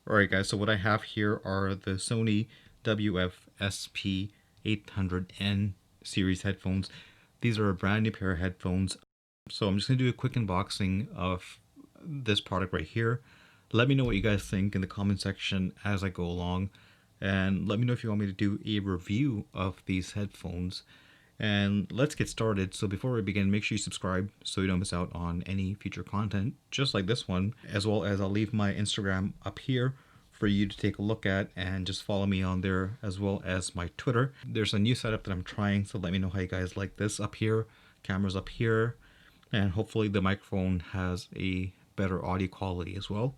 Alright guys, so what I have here are the Sony WF-SP800N series headphones. These are a brand new pair of headphones. So I'm just going to do a quick unboxing of this product right here. Let me know what you guys think in the comment section as I go along. And let me know if you want me to do a review of these headphones. And let's get started. So before we begin, make sure you subscribe so you don't miss out on any future content just like this one, as well as I'll leave my Instagram up here for you to take a look at and just follow me on there, as well as my Twitter. There's a new setup that I'm trying, so let me know how you guys like this up here. Camera's up here, and hopefully the microphone has a better audio quality as well.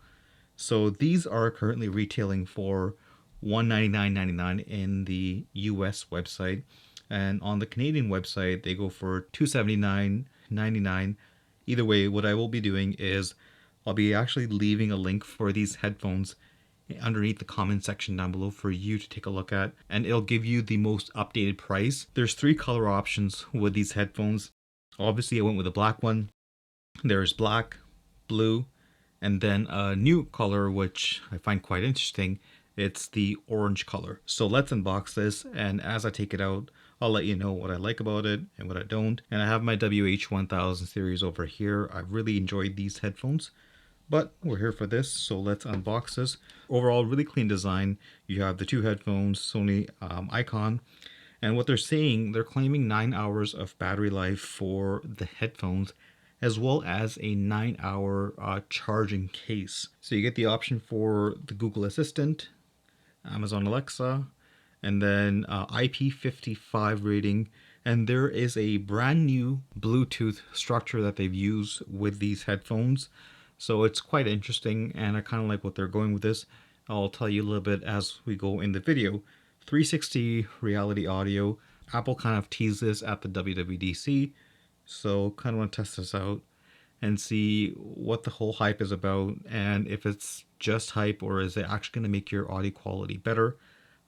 So these are currently retailing for $199.99 in the US website, and on the Canadian website they go for $279.99. Either way, what I will be doing is I'll be actually leaving a link for these headphones underneath the comment section down below for you to take a look at, and it'll give you the most updated price. There's 3 color options with these headphones. Obviously I went with a black one. There's black, blue, and then a new color which I find quite interesting. It's the orange color. So let's unbox this, and as I take it out, I'll let you know what I like about it and what I don't. And I have my WH-1000 series over here. I've really enjoyed these headphones, but we're here for this, so let's unbox this. Overall, really clean design. You have the 2 headphones, Sony icon, and what they're saying, they're claiming 9 hours of battery life for the headphones, as well as a 9-hour charging case. So you get the option for the Google Assistant, Amazon Alexa, and then IP55 rating. And there is a brand new Bluetooth structure that they've used with these headphones. So it's quite interesting, and I kind of like what they're going with this. I'll tell you a little bit as we go in the video. 360 reality audio. Apple kind of teased this at the WWDC, so kind of want to test this out and see what the whole hype is about, and if it's just hype or is it actually going to make your audio quality better.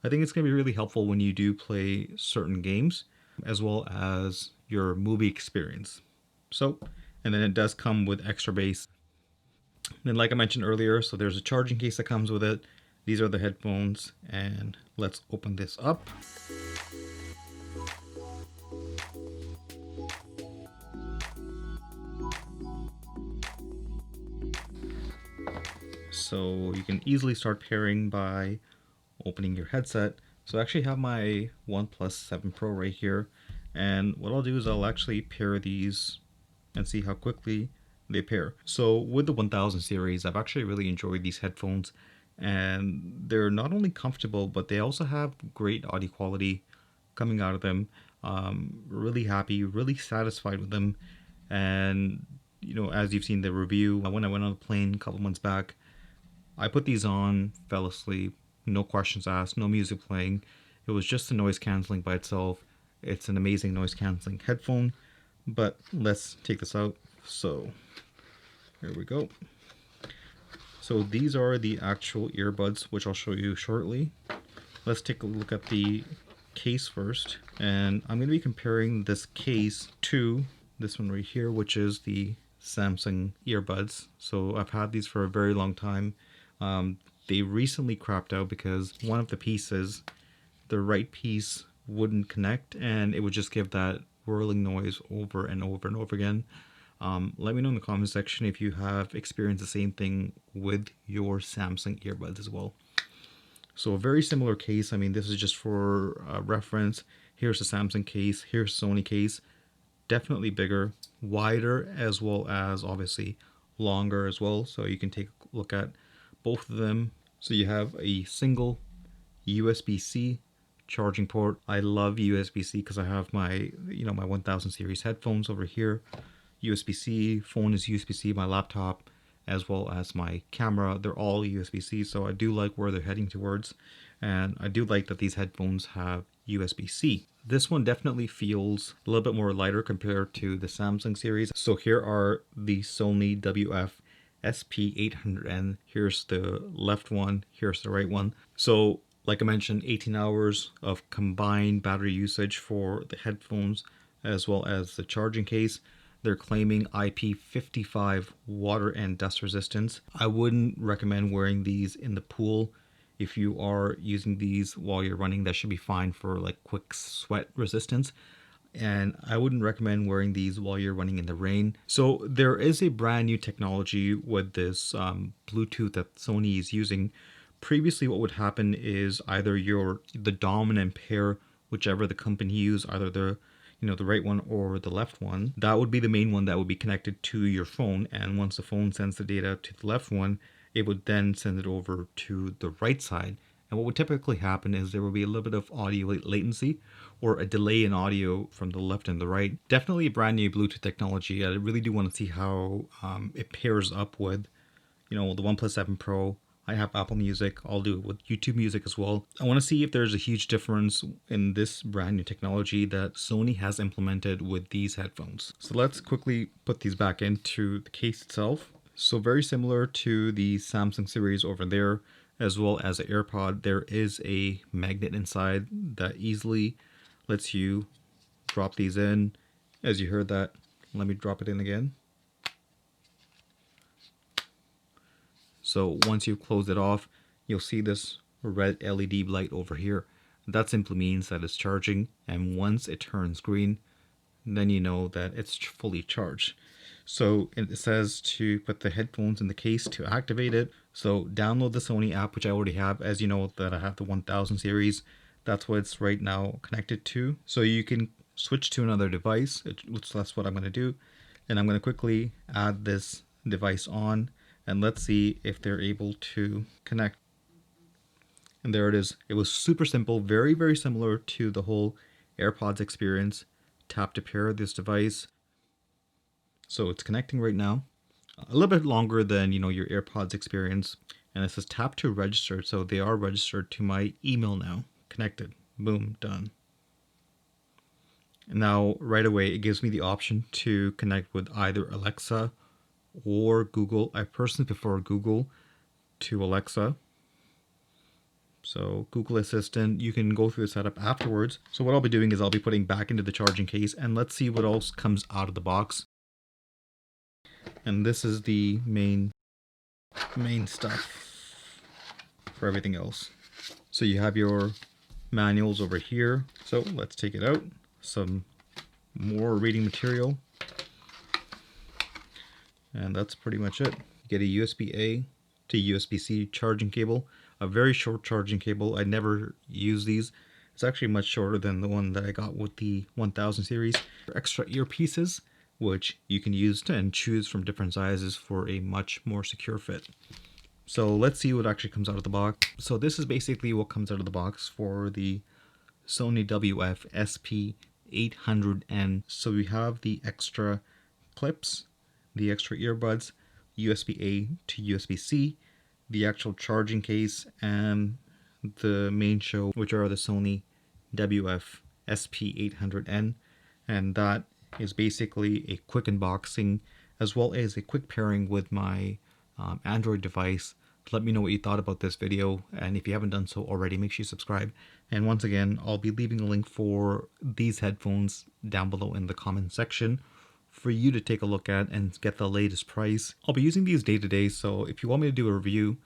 I think it's going to be really helpful when you do play certain games, as well as your movie experience. So, and then it does come with extra bass. Then like I mentioned earlier, so there's a charging case that comes with it. These are the headphones, and let's open this up. So you can easily start pairing by opening your headset. So I actually have my OnePlus 7 Pro right here, and what I'll do is I'll actually pair these and see how quickly they pair. So with the 1000 series, I've actually really enjoyed these headphones, and they're not only comfortable, but they also have great audio quality coming out of them. Really happy, really satisfied with them. And you know, as you've seen the review, when I went on the plane a couple months back, I put these on, fell asleep, no questions asked, no music playing. It was just the noise cancelling by itself. It's an amazing noise cancelling headphone. But let's take this out. So here we go. So these are the actual earbuds, which I'll show you shortly. Let's take a look at the case first. And I'm going to be comparing this case to this one right here, which is the Samsung earbuds. So I've had these for a very long time. They recently crapped out because one of the pieces, the right piece, wouldn't connect, and it would just give that whirling noise over and over and over again. Let me know in the comment section if you have experienced the same thing with your Samsung earbuds as well. So a very similar case. I mean, this is just for reference. Here's the Samsung case, here's Sony case. Definitely bigger, wider, as well as obviously longer as well. So you can take a look at both of them. So you have a single USB-C charging port. I love USB-C because I have my, my 1000 series headphones over here. USB-C, phone is USB-C, my laptop, as well as my camera, they're all USB-C, so I do like where they're heading towards, and I do like that these headphones have USB-C. This one definitely feels a little bit more lighter compared to the Samsung series. So here are the Sony WF-SP800N. Here's the left one, here's the right one. So like I mentioned, 18 hours of combined battery usage for the headphones as well as the charging case. They're claiming IP55 water and dust resistance. I wouldn't recommend wearing these in the pool. If you are using these while you're running, that should be fine for like quick sweat resistance. And I wouldn't recommend wearing these while you're running in the rain. So there is a brand new technology with this Bluetooth that Sony is using. Previously, what would happen is either the dominant pair, whichever the company used, either the right one or the left one, that would be the main one that would be connected to your phone. And once the phone sends the data to the left one, it would then send it over to the right side. And what would typically happen is there will be a little bit of audio latency or a delay in audio from the left and the right. Definitely a brand new Bluetooth technology. I really do want to see how it pairs up with, the OnePlus 7 Pro. I have Apple Music. I'll do it with YouTube Music as well. I want to see if there's a huge difference in this brand new technology that Sony has implemented with these headphones. So let's quickly put these back into the case itself. So very similar to the Samsung series over there, as well as the AirPod, there is a magnet inside that easily lets you drop these in. As you heard that, let me drop it in again. So once you've closed it off, you'll see this red LED light over here. That simply means that it's charging, and once it turns green, then you know that it's fully charged. So it says to put the headphones in the case to activate it. So download the Sony app, which I already have. As you know that I have the 1000 series. That's what it's right now connected to. So you can switch to another device, which that's what I'm going to do. And I'm going to quickly add this device on, and let's see if they're able to connect. And there it is. It was super simple, very, very similar to the whole AirPods experience. Tap to pair this device. So it's connecting right now. A little bit longer than, your AirPods experience. And it says tap to register. So they are registered to my email now. Connected. Boom, done. And now right away it gives me the option to connect with either Alexa or Google. I personally prefer Google to Alexa. So Google Assistant, you can go through the setup afterwards. So what I'll be doing is I'll be putting back into the charging case, and let's see what else comes out of the box. And this is the main stuff for everything else. So you have your manuals over here. So let's take it out. Some more reading material. And that's pretty much it. You get a USB-A to USB-C charging cable. A very short charging cable. I never use these. It's actually much shorter than the one that I got with the 1000 series. Extra earpieces, which you can use and choose from different sizes for a much more secure fit. So let's see what actually comes out of the box. So this is basically what comes out of the box for the Sony WF-SP800N. So we have the extra clips, the extra earbuds, USB-A to USB-C, the actual charging case, and the main show, which are the Sony WF-SP800N. And that is basically a quick unboxing as well as a quick pairing with my Android device. Let me know what you thought about this video, and if you haven't done so already, make sure you subscribe. And once again, I'll be leaving a link for these headphones down below in the comment section for you to take a look at and get the latest price. I'll be using these day to day, so if you want me to do a review,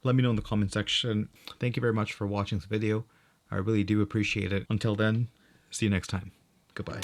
let me know in the comment section. Thank you very much for watching this video. I really do appreciate it. Until then, see you next time. Goodbye.